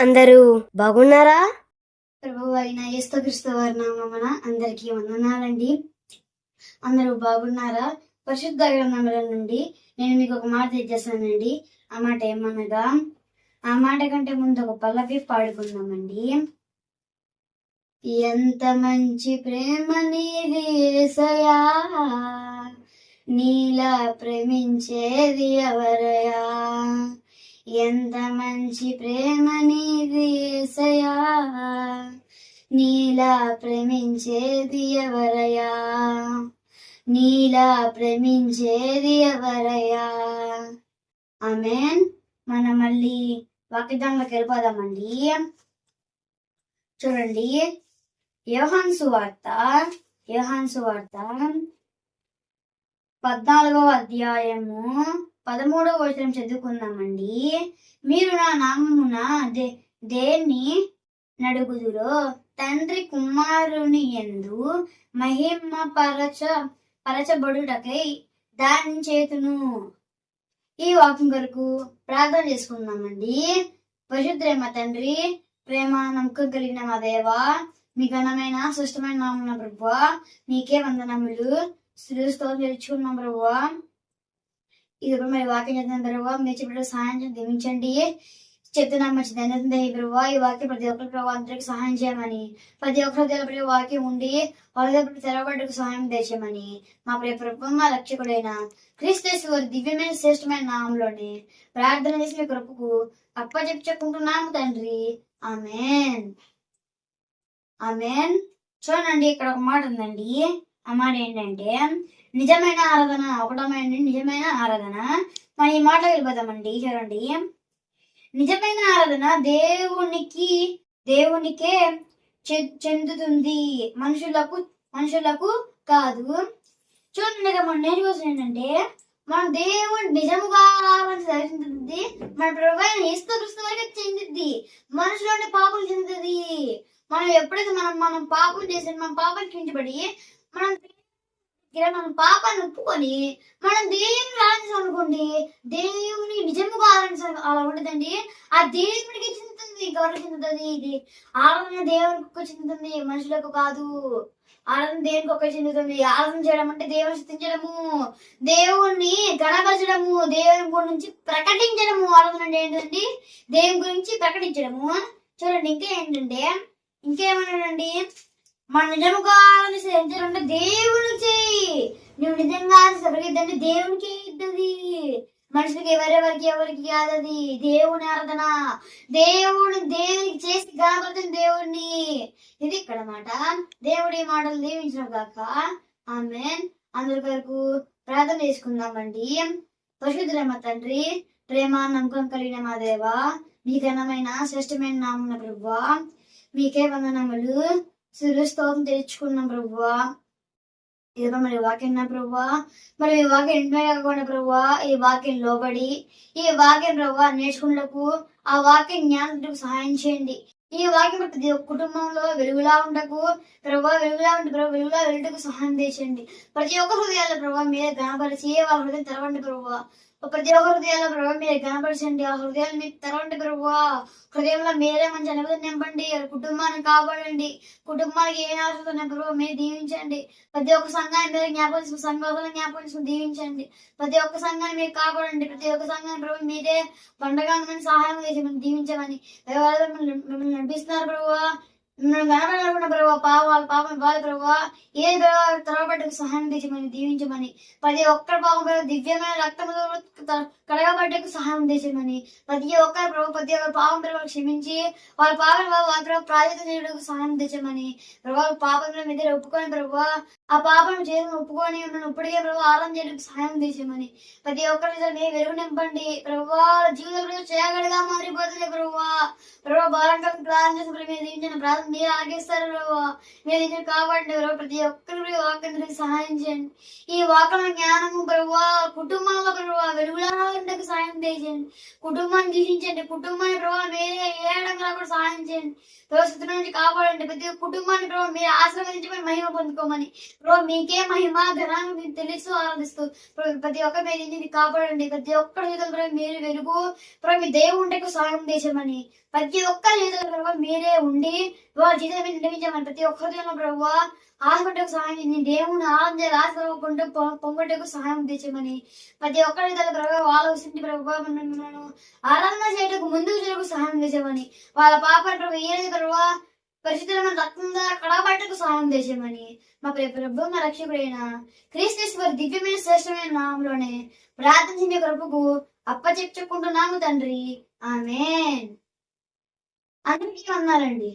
అందరూ బాగున్నారా? ప్రభువు అయిన యేసుక్రీస్తు వారి నామమున అందరికీ వందనాలండి. అందరూ బాగున్నారా? పరిశుద్ధ గ్రంథముల నుండి నేను మీకు ఒక మాట తెచ్చేసానండి. ఆ మాట ఏమనగా, ఆ మాట కంటే ముందు ఒక పల్లవి పాడుకుందామండి. ఎంత మంచి ప్రేమ నీది యేసయ్యా, నీలా ప్రేమించేది ఎవరయ్యా. ఎంత మంచి ప్రేమ నీది యేసయ్యా, నీలా ప్రేమించేది ఎవరయ్యా, నీలా ప్రేమించేది ఎవరయ్యా. ఆమేన్. మనం మళ్ళీ వాక్యదాంలోకి వెళ్ళిపోదామండి. చూడండి, యోహాను సువార్త 14వ అధ్యాయము 13వ వచనం చదువుకుందామండి. మీరు నా నామమున దేన్ని నడుగుదురో తండ్రి కుమారుని యందు మహిమ పరచబడుటకై దాని చేతును. ఈ వాక్యం కొరకు ప్రార్థన చేసుకుందామండి. పరిశుద్ధ తండ్రి, ప్రేమ నమ్మకం కలిగిన మా దేవా, మీ ఘనమైన శ్రేష్టమైన నామమున ప్రభువా నీకే వందనములు స్తోత్రం తెలుసుకున్నాం ప్రభువా. ఇది కూడా మరి వాక్యం చేద్దాం ప్రభువా. మీ చెప్పిన సహాయం దీవించండి. చెప్తున్నాం మంచి ధన్యత ప్రభువా. ఈ వాక్యం ప్రతి ఒక్కరి ప్రభావ అందరికి సహాయం చేయమని, ప్రతి ఒక్కరి వాక్యం ఉండి వాళ్ళ తెరవబడ్డకు సహాయం తెచ్చమని మా ప్రియ ప్రభుత్వం మా రక్షకుడైన క్రీస్తు వారి దివ్యమైన శ్రేష్టమైన నామంలోనే ప్రార్థన చేసి మీ కృపకు చెప్పుకుంటున్నాము తండ్రి. ఆమేన్. ఆమేన్. చూడండి, ఇక్కడ ఒక మాట ఉందండి. ఆ మాట ఏంటంటే నిజమైన ఆరాధన. నిజమైన ఆరాధన. మనం ఈ మాట వెళ్ళిపోతామండి. చూడండి, నిజమైన ఆరాధన దేవునికే చెందుతుంది, మనుషులకు కాదు. చూడండి, మనం నేర్చుకోవాల్సింది ఏంటంటే మన దేవుని నిజముగా చెందుతుంది, మన ప్రభు యేసుక్రీస్తు వారికి చెందుద్ది. మనుషులోని పాపం చెందుతుంది. మనం ఎప్పుడైతే మనం పాపం చేసి మన పాపం కించబడి మనం పాపాన్ని ఒప్పుకొని మనం దేవుని ఆరాధించాం అనుకోండి, దేవుని నిజముగా ఆరాధించాలి. అలా ఉండదండి. ఆ దేవునికి చెందుతుంది. ఇంకెవరికి చెందుతుంది? ఇది ఆరాధన దేవునికి చెందుతుంది, మనుషులకు కాదు. ఆరాధన దేవునికి ఒక్క చెందుతుంది. ఆరాధన చేయడం అంటే దేవుని స్తుతించడము, దేవుణ్ణి గణపరచడము, దేవుని గురించి ప్రకటించడము. ఆరాధన అంటే ఏంటండి? దేవుని గురించి ప్రకటించడము. చూడండి, ఇంకేమన్నాడండి? మన నిజముగా ఆరాధించాలంటే దేవునికి చేయి. నువ్వు నిజంగా ఆరాధిస్తే దేవునికి ఇద్దది. మనుషులకి ఎవరికి కాదది. దేవుని ఆరాధన, దేవునికి చేసి గణపడుతుంది దేవుణ్ణి. ఇది ఇక్కడ మాట. దేవుడి మాటలు దీవించిన గాక. ఆమేన్. అందరి వరకు ప్రార్థన చేసుకుందామండి. పరిశుద్ధులైన తండ్రి, ప్రేమ నమ్మకం కలిగిన మా దేవా, మీ ఘనమైన శ్రేష్టమైన నామమున ప్రభువా మీకే వందనములు స్తోత్రం తెచ్చుకున్నాం ప్రభువా. ఇదిగో మరి వాక్యం ప్రభువా, మరి ఈ వాక్యం ఎంటనే కాకుండా ప్రభువా, ఈ వాక్యం లోబడి ఈ వాక్యం ప్రభువా నేర్చుకున్నకు ఆ వాక్యం జ్ఞానం సహాయం చేయండి. ఈ వాక్యం ప్రతి కుటుంబంలో వెలుగులా ఉండకు ప్రభువా, వెలుగులా వెళ్ళటకు సహాయం చేయండి. ప్రతి ఒక్క హృదయాల్లో ప్రభువా మీరే గణపరిచి వాళ్ళ హృదయం తెరవండి ప్రభువా. ప్రతి ఒక్క హృదయాల్లో ప్రభువా మీరే గణపరచండి. ఆ హృదయాలు మీకు తెరవండి ప్రభువా. హృదయంలో మీరే మంచి అనుభూతి నింపండి. కుటుంబాన్ని కాపాడండి. కుటుంబానికి ఏ అవసరం ప్రభువా మీరు దీవించండి. ప్రతి ఒక్క సంఘాన్ని మీరు జ్ఞాపకం దీవించండి. ప్రతి ఒక్క సంఘాన్ని మీరు కాపాడండి. ప్రతి ఒక్క సంఘాన్ని ప్రభు మీరే పండగ సహాయం చేసి మనం దీవించమని మిమ్మల్ని నడిపిస్తున్నారు ప్రభువా. మిమ్మల్ని కనబడకుండా ప్రభావ పాపం బాధ ప్రభావ ఏ తరబడ్డకు సహాయం తెచ్చమని దీవించమని, ప్రతి ఒక్కరి పాపం దివ్యమైన రక్తంతో కడగబడ్డకు సహాయం తెచ్చమని, ప్రతి ఒక్కరి పాపం ప్రభావ క్షమించి వాళ్ళ పాపం ప్రాజెక్టు చేయడానికి సహాయం తెచ్చమని ప్రభావ పాపంలో మీద ఒప్పుకొని ప్రభావ ఆ పాపం చేసుకుని ఒప్పుకొని మిమ్మల్ని ఇప్పటికే ప్రభావ ఆరాధన చేయడానికి సహాయం తెచ్చమని, ప్రతి ఒక్కరి వెలుగు నింపండి ప్రభావ. జీవితంలో చేయగలిగా మారిపోతుంది ప్రభావ భారంగా ప్రార్థన చేసిన మీరు దీవించిన ప్రార్థన మీరు ఆగిస్తారు ప్రభావ. మీరు దీన్ని కాపాడండి ప్రభావ. ప్రతి ఒక్కరి వాక్యానికి సహాయం చేయండి. ఈ వాక్యం జ్ఞానము ప్రభావ కుటుంబంలో ప్రభావ వెలుగులా సహాయం చేయండి. కుటుంబాన్ని దీవించండి. కుటుంబాన్ని ప్రభావ వేరే ఏ కూడా సహాయం చేయండి. ప్రభావ శత్రువుల నుంచి కాపాడండి. ప్రతి ఒక్క కుటుంబాన్ని ప్రభావ మీరు ఆశీర్వదించమని మహిమ పొందుకోమని ప్రభావ మీకే మహిమ ఘనాన్ని మీరు తెలుస్తూ ఆనందిస్తూ ప్రతి ఒక్క మీరు కాపాడండి. ప్రతి ఒక్కరి జీవితంలో ప్రభావ మీరు వెలుగు ప్రభావ మీ దేవుండకు సహాయం చేసామని ప్రతి ఒక్కరి జీవితంలో ప్రభావ మీరే ఉండి వాళ్ళ జీవితం మీద నిర్మించామని ప్రతి ఒక్కరి ప్రభావ ఆశపడ్డకు సహాయం చేయండి. దేవుని ఆనందాలు ఆశపడకుండా పొంగటకు సహాయం తెచ్చమని ప్రతి ఒక్కరి తల ప్రభావ ఆలోచించి ప్రభావం ఆరాధన చేయటకు ముందుకు చేయకు సహాయం చేసామని వాళ్ళ పాప ఏది ప్రభావ పరిశుద్ధమైన రక్తంగా కడబట్టకు సహాయం చేసామని మా ప్రభు మా రక్షకుడైన క్రీస్తేశ్వరి దివ్యమైన శ్రేష్టమైన నామంలోనే ప్రార్థించిన కృపకు అప్పచెప్పుకుంటున్నాము తండ్రి. ఆమేన్. అందరికీ వందనాలండి.